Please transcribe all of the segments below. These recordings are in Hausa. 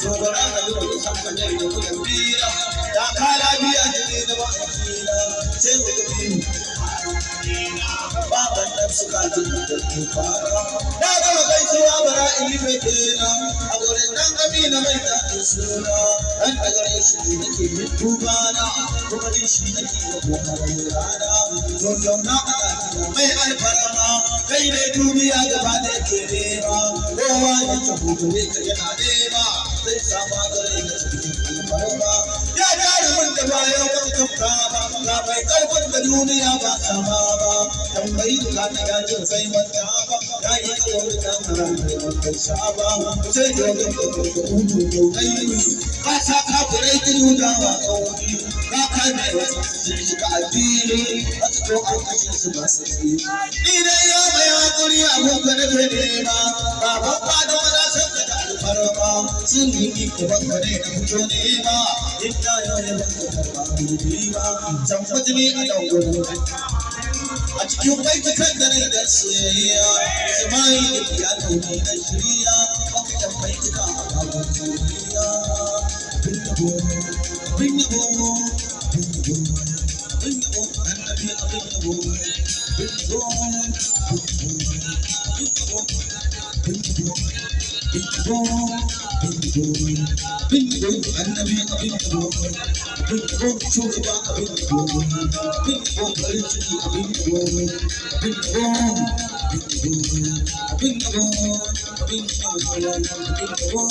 to bara ka zo san ka dai da kuɗin bira da ka lafiya ne da ba a kira sai ku ga biyu ba ban suka ji da ke fara da gama gaisuwa bara in yi mai kera a gurin dan amina mai daɗin suna dan da gare shi ne nake yin duba na kuma din shi nake da kokarin rana to yau na ana mai alfarma kai ne duniya gaba da ke nema kowa ya tafi gare ka yana nema zai sama gare ka cikin alfarma ya jarumin da bayan wani kamka ba ga mai karfin da duniya ba sama ba tambayi da ka ta jin sai wata ba ya yi kawai da mara mai wata shaba sai da wani da kuma hudu da wani ba sa kafirai tudu da wa kawai ba ka mai wata sun shiga addini a cikin alkashin su ba su yi ni dai ya mai hakuri abokan da ke nema ba babba da wani san da alfarma sun yi ki banka ne da fito nema in ta yau ya banka karba ba can fitini a dangunan a cikin baitukan da rai da soyayya samari da ya kauni na shirya aka yan baituka a babban duniya bin yabo bin yabo bin yabo bin yabo annabi a bin yabo bin yabo bin yabo bin yabo bin yabo bin yabo annabi a bin yabo bin yabo shugaba a bin yabo bin yabo farin ciki a bin yabo bin yabo bin yabo bin yabo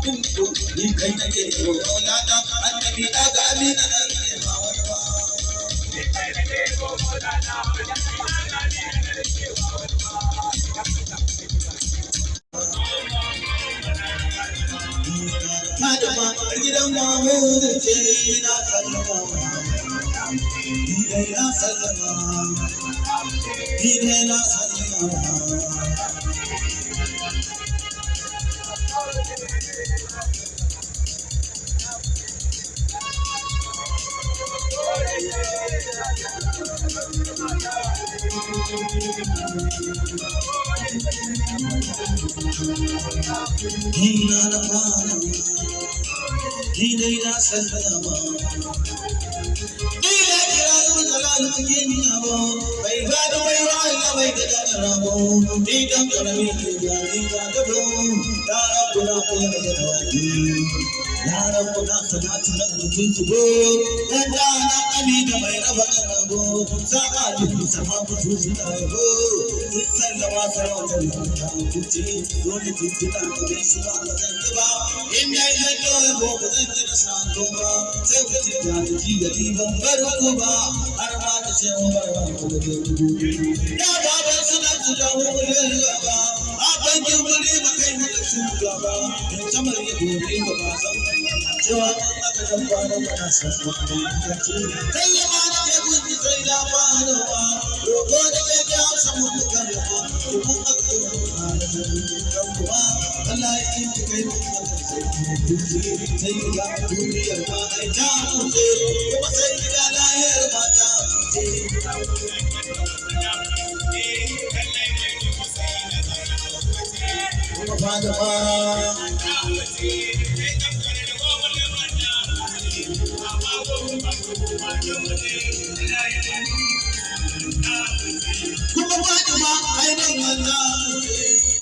bin yabo ni kai nake yabo na da annabi daga amina na ne ma wani ba Madama gidan Mahmud ce na sallama, ni na sallama, ni na sallama. Hina na fara, hina na sallama. Ni da kira da jalal cikin yabo, bai ba da bai wa'ala bai da rabo. Ni dan karami ne ya ni da gabo, ya rabu na koyar da rabi. Ya rabu na sanatu na mutum zubo, wanda na kami da mai raba rabo. Saka jiki sama mutu su da yabo, sun sallama sarautar da kuce, dole tuntuna da bai su ba da zan ba. In dai zan yi yabo ba zan ji da sako ba, sai ku ci da jiki da ban bar ku ba, har ma da cewa barwa ku da gudu. Ya baban su da su dawo ku da gaba, a bankin wuri ba kai maka shugaba, in samar ya gobe ba ba san cewa kan aka dan fara mana sassa da ce. Kai ya ma da ke gudu sai da fara ba, roƙo da ke ya samu bukan ba, kuma aka yi wa ba da kan kuma, Allah ya yi ki kai mun maka sai sai ga duniyar ma ai ta mutu, kuma sai ga lahiyar ma ta mutu. Kuma fada ba kuma fada ba ai nan wannan